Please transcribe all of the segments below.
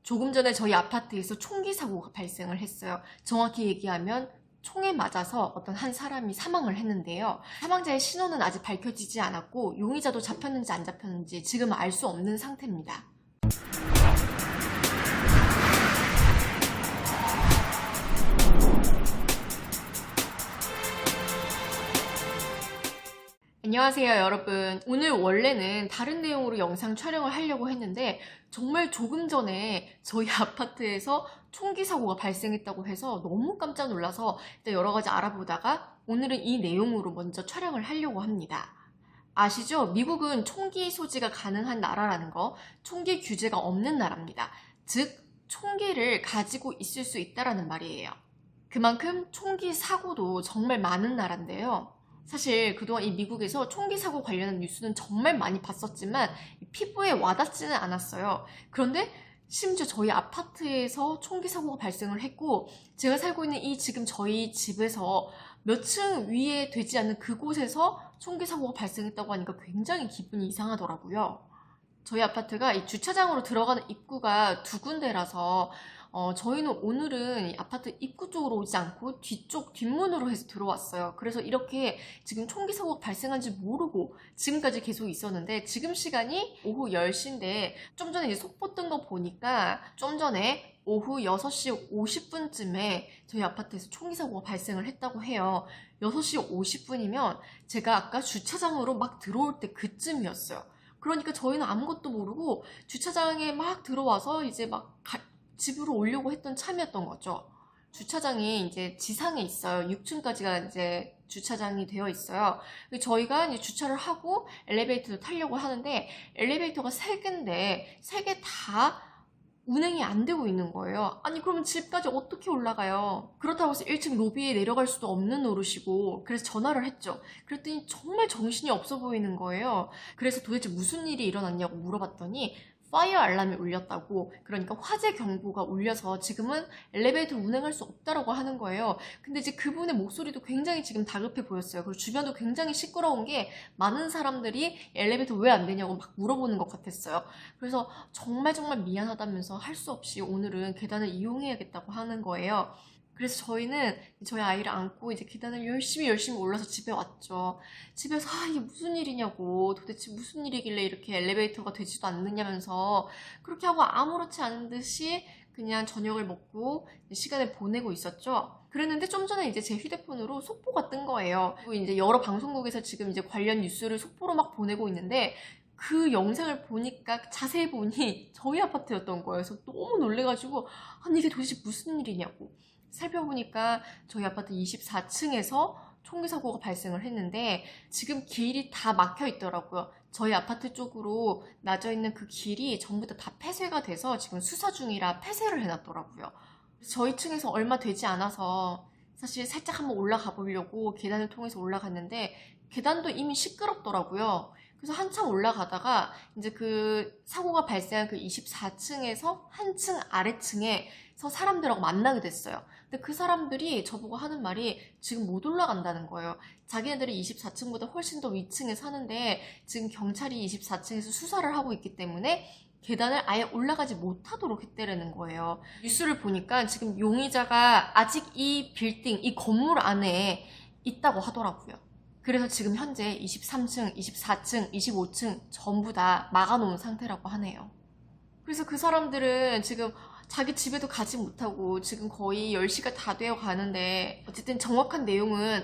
조금 전에 저희 아파트에서 총기 사고가 발생을 했어요. 정확히 얘기하면 총에 맞아서 어떤 한 사람이 사망을 했는데요. 사망자의 신원은 아직 밝혀지지 않았고 용의자도 잡혔는지 안 잡혔는지 지금 알 수 없는 상태입니다. 안녕하세요 여러분. 오늘 원래는 다른 내용으로 영상 촬영을 하려고 했는데 정말 조금 전에 저희 아파트에서 총기 사고가 발생했다고 해서 너무 깜짝 놀라서 일단 여러 가지 알아보다가 오늘은 이 내용으로 먼저 촬영을 하려고 합니다. 아시죠? 미국은 총기 소지가 가능한 나라라는 거, 총기 규제가 없는 나라입니다. 즉 총기를 가지고 있을 수 있다라는 말이에요. 그만큼 총기 사고도 정말 많은 나라인데요. 사실 그동안 이 미국에서 총기 사고 관련한 뉴스는 정말 많이 봤었지만 피부에 와닿지는 않았어요. 그런데 심지어 저희 아파트에서 총기 사고가 발생을 했고 제가 살고 있는 이 지금 저희 집에서 몇 층 위에 되지 않는 그곳에서 총기 사고가 발생했다고 하니까 굉장히 기분이 이상하더라고요. 저희 아파트가 이 주차장으로 들어가는 입구가 두 군데라서 저희는 오늘은 이 아파트 입구 쪽으로 오지 않고 뒤쪽 뒷문으로 해서 들어왔어요. 그래서 이렇게 지금 총기 사고가 발생한지 모르고 지금까지 계속 있었는데 지금 시간이 오후 10시인데 좀 전에 이제 속보 뜬 거 보니까 좀 전에 오후 6시 50분쯤에 저희 아파트에서 총기 사고가 발생을 했다고 해요. 6시 50분이면 제가 아까 주차장으로 막 들어올 때 그쯤이었어요. 그러니까 저희는 아무것도 모르고 주차장에 막 들어와서 이제 막 집으로 오려고 했던 참이었던 거죠. 주차장이 이제 지상에 있어요. 6층까지가 이제 주차장이 되어 있어요. 저희가 이제 주차를 하고 엘리베이터를 타려고 하는데 엘리베이터가 3개인데 3개 다 운행이 안 되고 있는 거예요. 아니 그러면 집까지 어떻게 올라가요? 그렇다고 해서 1층 로비에 내려갈 수도 없는 노릇이고 그래서 전화를 했죠. 그랬더니 정말 정신이 없어 보이는 거예요. 그래서 도대체 무슨 일이 일어났냐고 물어봤더니 파이어 알람이 울렸다고, 그러니까 화재 경보가 울려서 지금은 엘리베이터 운행할 수 없다라고 하는 거예요. 근데 이제 그분의 목소리도 굉장히 지금 다급해 보였어요. 그리고 주변도 굉장히 시끄러운 게 많은 사람들이 엘리베이터 왜 안 되냐고 막 물어보는 것 같았어요. 그래서 정말 미안하다면서 할 수 없이 오늘은 계단을 이용해야겠다고 하는 거예요. 그래서 저희는 저희 아이를 안고 이제 계단을 열심히 올라서 집에 왔죠. 집에서 이게 무슨 일이냐고, 도대체 무슨 일이길래 이렇게 엘리베이터가 되지도 않느냐면서 그렇게 하고 아무렇지 않은 듯이 그냥 저녁을 먹고 시간을 보내고 있었죠. 그랬는데 좀 전에 이제 제 휴대폰으로 속보가 뜬 거예요. 그리고 이제 여러 방송국에서 지금 이제 관련 뉴스를 속보로 막 보내고 있는데 그 영상을 보니까 자세히 보니 저희 아파트였던 거예요. 그래서 너무 놀래가지고 아니 이게 도대체 무슨 일이냐고. 살펴보니까 저희 아파트 24층에서 총기 사고가 발생을 했는데 지금 길이 다 막혀 있더라고요. 저희 아파트 쪽으로 나져 있는 그 길이 전부 다 폐쇄가 돼서 지금 수사 중이라 폐쇄를 해놨더라고요. 저희 층에서 얼마 되지 않아서 사실 살짝 한번 올라가 보려고 계단을 통해서 올라갔는데 계단도 이미 시끄럽더라고요. 그래서 한참 올라가다가 이제 그 사고가 발생한 그 24층에서 한층 아래층에서 사람들하고 만나게 됐어요. 근데 그 사람들이 저보고 하는 말이 지금 못 올라간다는 거예요. 자기네들이 24층보다 훨씬 더 위층에 사는데 지금 경찰이 24층에서 수사를 하고 있기 때문에 계단을 아예 올라가지 못하도록 했대라는 거예요. 뉴스를 보니까 지금 용의자가 아직 이 빌딩, 이 건물 안에 있다고 하더라고요. 그래서 지금 현재 23층, 24층, 25층 전부 다 막아놓은 상태라고 하네요. 그래서 그 사람들은 지금 자기 집에도 가지 못하고 지금 거의 10시가 다 되어 가는데 어쨌든 정확한 내용은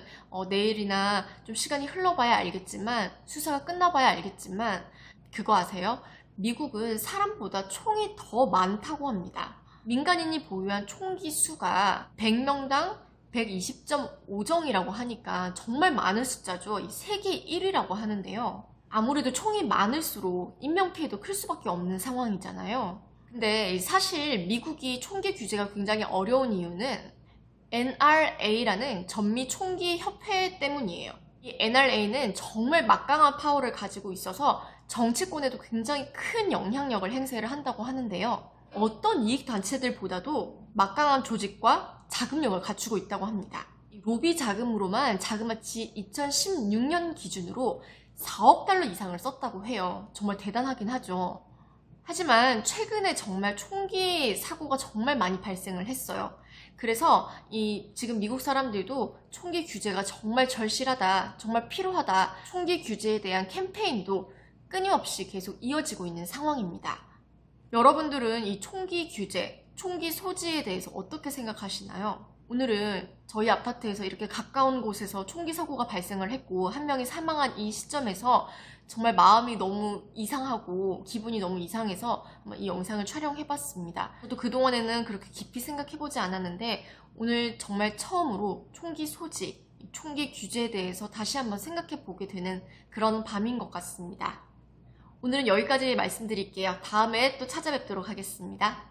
내일이나 좀 시간이 흘러봐야 알겠지만 수사가 끝나봐야 알겠지만 그거 아세요? 미국은 사람보다 총이 더 많다고 합니다. 민간인이 보유한 총기 수가 100명당 120.5정이라고 하니까 정말 많은 숫자죠. 이 세계 1위라고 하는데요. 아무래도 총이 많을수록 인명피해도 클 수밖에 없는 상황이잖아요. 근데 사실 미국이 총기 규제가 굉장히 어려운 이유는 NRA라는 전미 총기 협회 때문이에요. 이 NRA는 정말 막강한 파워를 가지고 있어서 정치권에도 굉장히 큰 영향력을 행사를 한다고 하는데요. 어떤 이익단체들보다도 막강한 조직과 자금력을 갖추고 있다고 합니다. 로비 자금으로만 자그마치 2016년 기준으로 4억 달러 이상을 썼다고 해요. 정말 대단하긴 하죠. 하지만 최근에 정말 총기 사고가 정말 많이 발생을 했어요. 그래서 지금 미국 사람들도 총기 규제가 정말 절실하다, 정말 필요하다, 총기 규제에 대한 캠페인도 끊임없이 계속 이어지고 있는 상황입니다. 여러분들은 이 총기 규제, 총기 소지에 대해서 어떻게 생각하시나요? 오늘은 저희 아파트에서 이렇게 가까운 곳에서 총기 사고가 발생을 했고 한 명이 사망한 이 시점에서 정말 마음이 너무 이상하고 기분이 너무 이상해서 이 영상을 촬영해봤습니다. 저도 그동안에는 그렇게 깊이 생각해보지 않았는데 오늘 정말 처음으로 총기 소지, 총기 규제에 대해서 다시 한번 생각해보게 되는 그런 밤인 것 같습니다. 오늘은 여기까지 말씀드릴게요. 다음에 또 찾아뵙도록 하겠습니다.